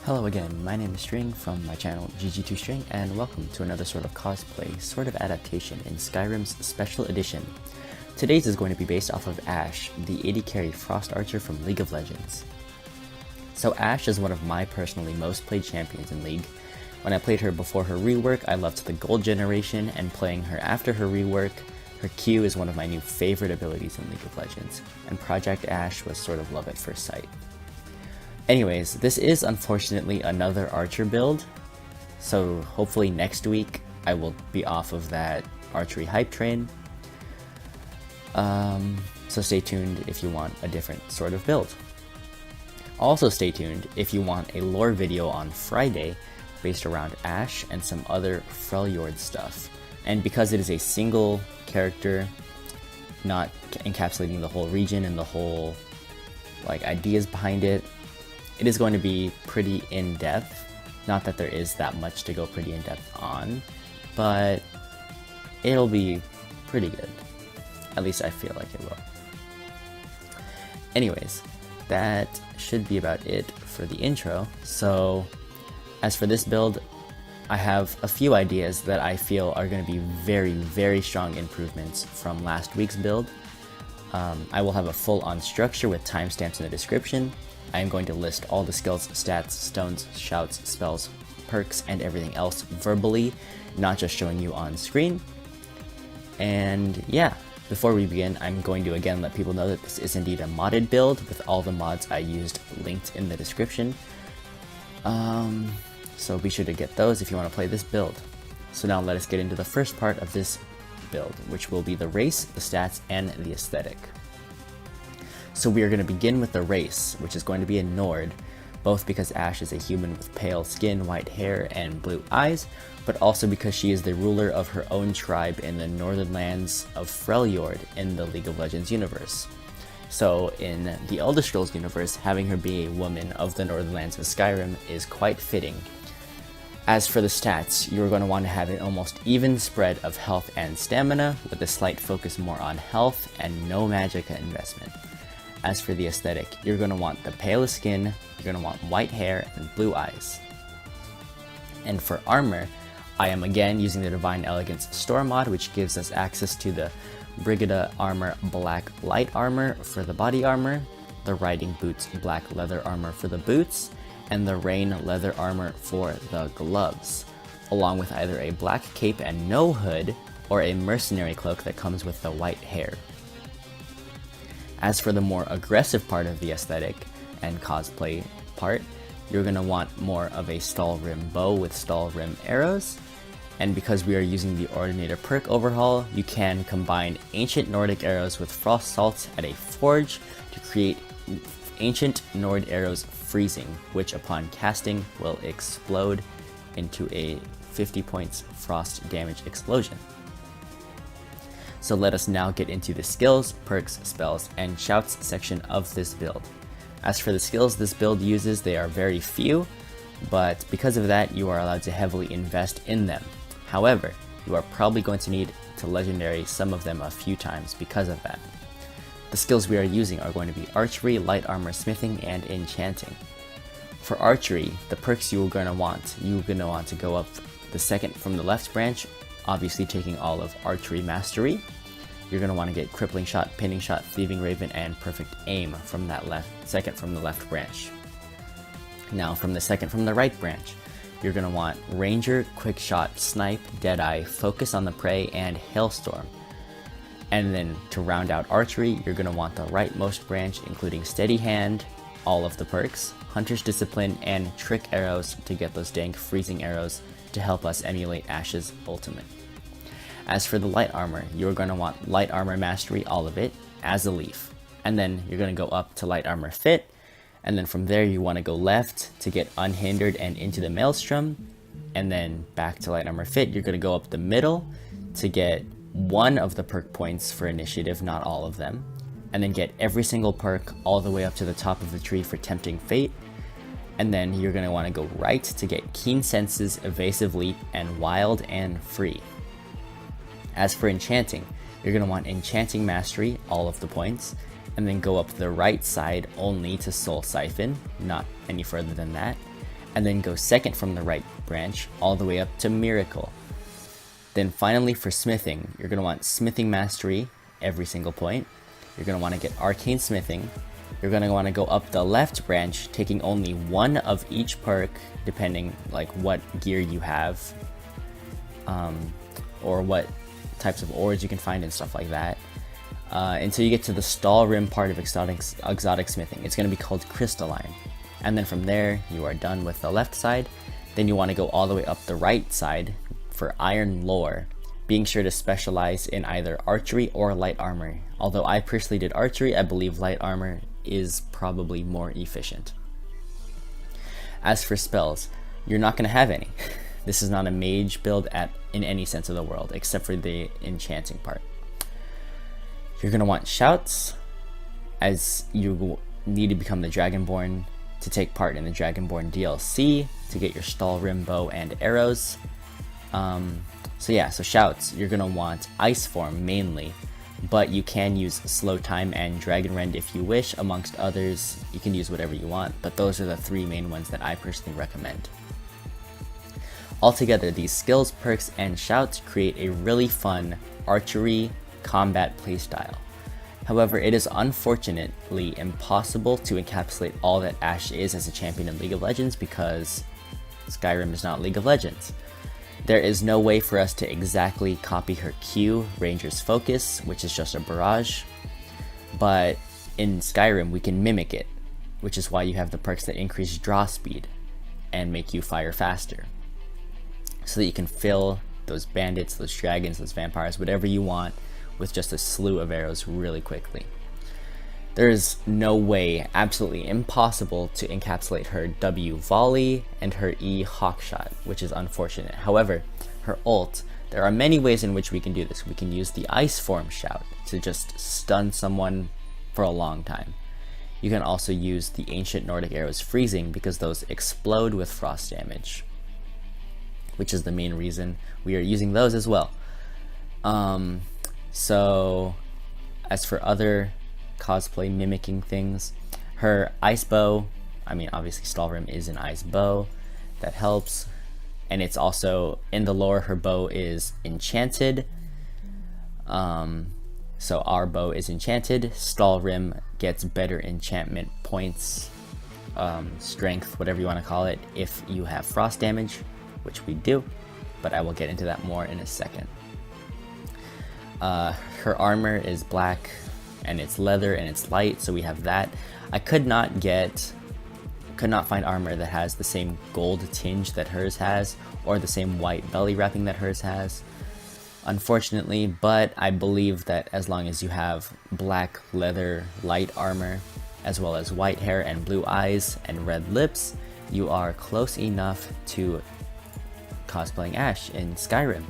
Hello again, my name is String from my channel GG2String, and welcome to another sort of cosplay, sort of adaptation in Skyrim's Special Edition. Today's is going to be based off of Ashe, the AD carry Frost Archer from League of Legends. So Ashe is one of my personally most played champions in League. When I played her before her rework, I loved the gold generation, and playing her after her rework, her Q is one of my new favorite abilities in League of Legends, and Project Ashe was sort of love at first sight. Anyways, this is unfortunately another Archer build, so hopefully next week I will be off of that archery hype train. So stay tuned if you want a different sort of build. Also stay tuned if you want a lore video on Friday based around Ashe and some other Freljord stuff. And because it is a single character, not encapsulating the whole region and the whole ideas behind it, it is going to be pretty in-depth. Not that there is that much to go pretty in-depth on, but it'll be pretty good. At least I feel like it will. Anyways, that should be about it for the intro. So, as for this build, I have a few ideas that I feel are going to be very, very strong improvements from last week's build. I will have a full-on structure with timestamps in the description. I am going to list all the skills, stats, stones, shouts, spells, perks, and everything else verbally, not just showing you on screen. And yeah, before we begin, I'm going to again let people know that this is indeed a modded build with all the mods I used linked in the description. So be sure to get those if you want to play this build. So now let us get into the first part of this build, which will be the race, the stats, and the aesthetic. So we are going to begin with the race, which is going to be a Nord, both because Ashe is a human with pale skin, white hair, and blue eyes, but also because she is the ruler of her own tribe in the northern lands of Freljord in the League of Legends universe. So in the Elder Scrolls universe, having her be a woman of the northern lands of Skyrim is quite fitting. As for the stats, you're going to want to have an almost even spread of health and stamina, with a slight focus more on health and no magicka investment. As for the aesthetic, you're going to want the palest skin, you're going to want white hair, and blue eyes. And for armor, I am again using the Divine Elegance Store mod, which gives us access to the Brigida Armor Black Light Armor for the body armor, the Riding Boots Black Leather Armor for the boots, and the Rain Leather Armor for the gloves, along with either a black cape and no hood, or a mercenary cloak that comes with the white hair. As for the more aggressive part of the aesthetic and cosplay part, you're going to want more of a stall rim bow with stall rim arrows. And because we are using the Ordinator perk overhaul, you can combine ancient Nordic arrows with frost salts at a forge to create ancient Nord arrows freezing, which upon casting will explode into a 50 points frost damage explosion. So let us now get into the skills, perks, spells, and shouts section of this build. As for the skills this build uses, they are very few, but because of that, you are allowed to heavily invest in them. However, you are probably going to need to legendary some of them a few times because of that. The skills we are using are going to be archery, light armor, smithing, and enchanting. For archery, the perks you're going to want to go up the second from the left branch, obviously taking all of archery mastery. You're going to want to get crippling shot, pinning shot, thieving raven, and perfect aim from that second from the left branch. Now from the second from the right branch, you're going to want ranger, quick shot, snipe, deadeye, focus on the prey, and hailstorm. And then to round out archery, you're going to want the rightmost branch, including steady hand, all of the perks, hunter's discipline, and trick arrows to get those dank freezing arrows to help us emulate Ashe's ultimate. As for the light armor, you're going to want light armor mastery, all of it, as a leaf. And then you're going to go up to light armor fit, and then from there you want to go left to get unhindered and into the maelstrom, and then back to light armor fit. You're going to go up the middle to get one of the perk points for initiative, not all of them, and then get every single perk all the way up to the top of the tree for tempting fate. And then you're going to want to go right to get keen senses, evasive leap, and wild and free. As for enchanting, you're going to want enchanting mastery, all of the points, and then go up the right side only to soul siphon, not any further than that. and then go second from the right branch all the way up to Miracle. Then finally for smithing, you're going to want Smithing Mastery every single point. You're going to want to get Arcane Smithing. You're going to want to go up the left branch, taking only one of each perk, depending like what gear you have, or what types of ores you can find and stuff like that, until you get to the Stall Rim part of exotic smithing. It's going to be called Crystalline. And then from there, you are done with the left side. Then you want to go all the way up the right side for Iron Lore, being sure to specialize in either archery or light armor. Although I personally did archery, I believe light armor is probably more efficient. As for spells, you're not going to have any. This is not a mage build in any sense of the word, except for the enchanting part. You're going to want shouts, as you need to become the Dragonborn to take part in the Dragonborn DLC to get your Stall Rim bow and arrows. So shouts, you're going to want Ice Form mainly, but you can use Slow Time and Dragon Rend if you wish. Amongst others, you can use whatever you want, but those are the three main ones that I personally recommend. Altogether, these skills, perks, and shouts create a really fun archery combat playstyle. However, it is unfortunately impossible to encapsulate all that Ashe is as a champion in League of Legends because Skyrim is not League of Legends. There is no way for us to exactly copy her Q, Ranger's Focus, which is just a barrage, but in Skyrim we can mimic it, which is why you have the perks that increase draw speed and make you fire faster, so that you can fill those bandits, those dragons, those vampires, whatever you want, with just a slew of arrows really quickly. There is no way, absolutely impossible, to encapsulate her W volley and her E hawkshot, which is unfortunate. However, her ult, there are many ways in which we can do this. We can use the Ice Form shout to just stun someone for a long time. You can also use the Ancient Nordic Arrows Freezing because those explode with frost damage, which is the main reason we are using those as well. So as for other cosplay mimicking things, her ice bow, I mean obviously Stallrim is an ice bow, that helps, and it's also in the lore her bow is enchanted, so our bow is enchanted. Stallrim gets better enchantment points, strength, whatever you want to call it, if you have frost damage, which we do, but I will get into that more in a second. Her armor is black and it's leather and it's light, so we have that. I could not find armor that has the same gold tinge that hers has, or the same white belly wrapping that hers has, unfortunately, but I believe that as long as you have black leather light armor, as well as white hair and blue eyes and red lips, you are close enough to cosplaying Ashe in Skyrim.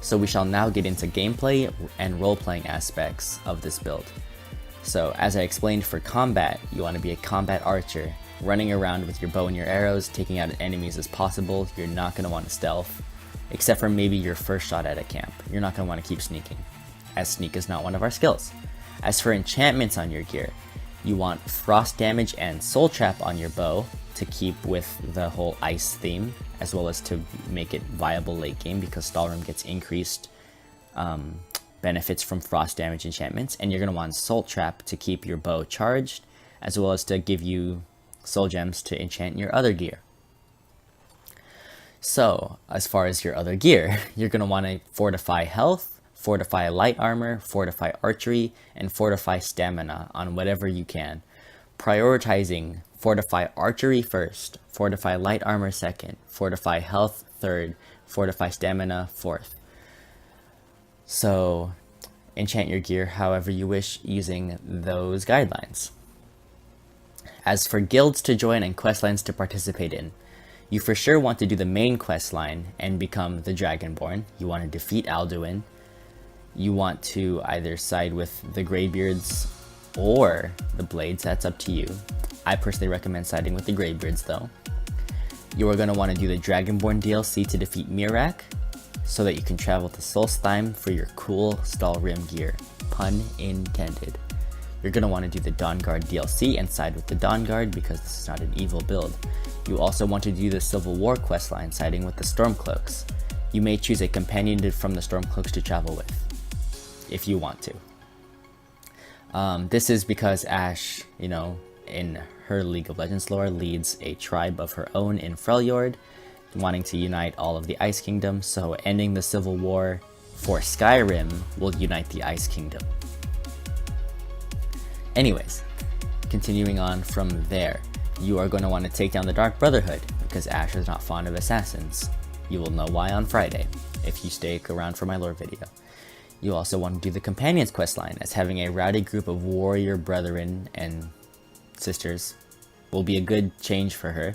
So we shall now get into gameplay and role-playing aspects of this build. So as I explained, for combat, you want to be a combat archer, running around with your bow and your arrows, taking out enemies as possible. You're not going to want to stealth, except for maybe your first shot at a camp. You're not going to want to keep sneaking, as sneak is not one of our skills. As for enchantments on your gear, you want frost damage and soul trap on your bow to keep with the whole ice theme, as well as to make it viable late game because Stallrim gets increased benefits from frost damage enchantments, and you're going to want soul trap to keep your bow charged, as well as to give you soul gems to enchant your other gear. So as far as your other gear, you're going to want to fortify health, fortify light armor, fortify archery, and fortify stamina on whatever you can. Prioritizing: fortify archery first, fortify light armor second, fortify health third, fortify stamina fourth. So enchant your gear however you wish using those guidelines. As for guilds to join and questlines to participate in, you for sure want to do the main quest line and become the Dragonborn. You want to defeat Alduin. You want to either side with the Greybeards or the Blades, that's up to you. I personally recommend siding with the Greybeards though. You are going to want to do the Dragonborn DLC to defeat Mirak, so that you can travel to Solstheim for your cool Stallrim gear. Pun intended. you're going to want to do the Dawnguard DLC and side with the Dawnguard because this is not an evil build. You also want to do the Civil War questline siding with the Stormcloaks. You may choose a companion from the Stormcloaks to travel with, if you want to. This is because Ashe, you know, in her League of Legends lore, leads a tribe of her own in Freljord, wanting to unite all of the Ice Kingdom, so ending the Civil War for Skyrim will unite the Ice Kingdom. Anyways, continuing on from there, you are going to want to take down the Dark Brotherhood, because Ashe is not fond of assassins. You will know why on Friday, if you stick around for my lore video. You also want to do the Companions questline, as having a rowdy group of warrior brethren and sisters will be a good change for her.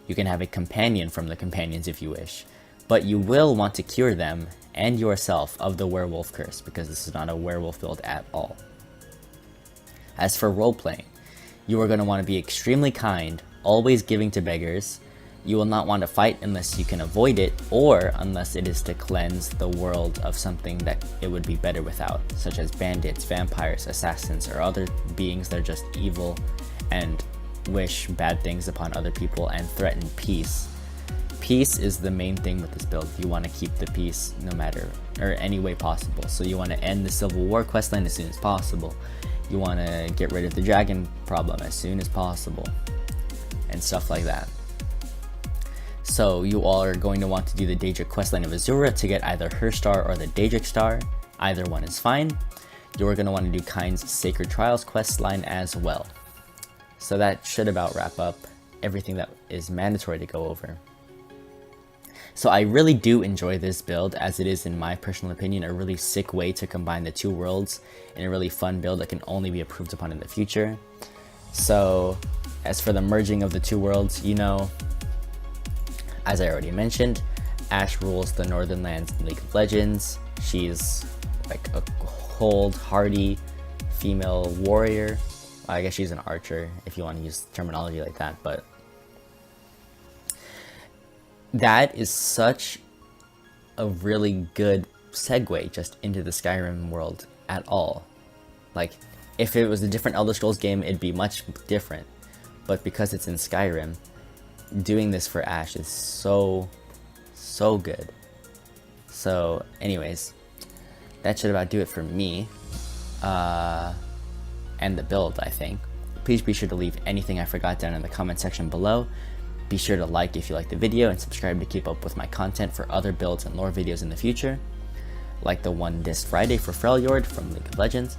You can have a companion from the Companions if you wish, but you will want to cure them and yourself of the werewolf curse, because this is not a werewolf build at all. As for roleplaying, you are going to want to be extremely kind, always giving to beggars. You will not want to fight unless you can avoid it, or unless it is to cleanse the world of something that it would be better without, such as bandits, vampires, assassins, or other beings that are just evil and wish bad things upon other people and threaten peace. Peace is the main thing with this build. You want to keep the peace no matter, or any way possible. So you want to end the Civil War questline as soon as possible. You want to get rid of the dragon problem as soon as possible, and stuff like that. So you all are going to want to do the Daedric questline of Azura to get either her star or the Daedric star. Either one is fine. You are going to want to do Kind's Sacred Trials questline as well. So that should about wrap up everything that is mandatory to go over. So I really do enjoy this build, as it is, in my personal opinion, a really sick way to combine the two worlds in a really fun build that can only be improved upon in the future. So as for the merging of the two worlds, you know, as I already mentioned, Ashe rules the Northern Lands in League of Legends. She's like a cold, hardy female warrior. I guess she's an archer, if you want to use terminology like that, but that is such a really good segue just into the Skyrim world at all. Like, if it was a different Elder Scrolls game, it'd be much different, but because it's in Skyrim, doing this for Ashe is so good. So anyways, that should about do it for me and the build, I think. Please be sure to leave anything I forgot down in the comment section below. Be sure to like if you like the video, and subscribe to keep up with my content for other builds and lore videos in the future, like the one this Friday for Freljord from League of Legends.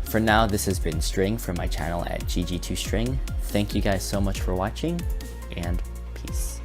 For now, this has been String from my channel at GG2String. Thank you guys so much for watching, and peace.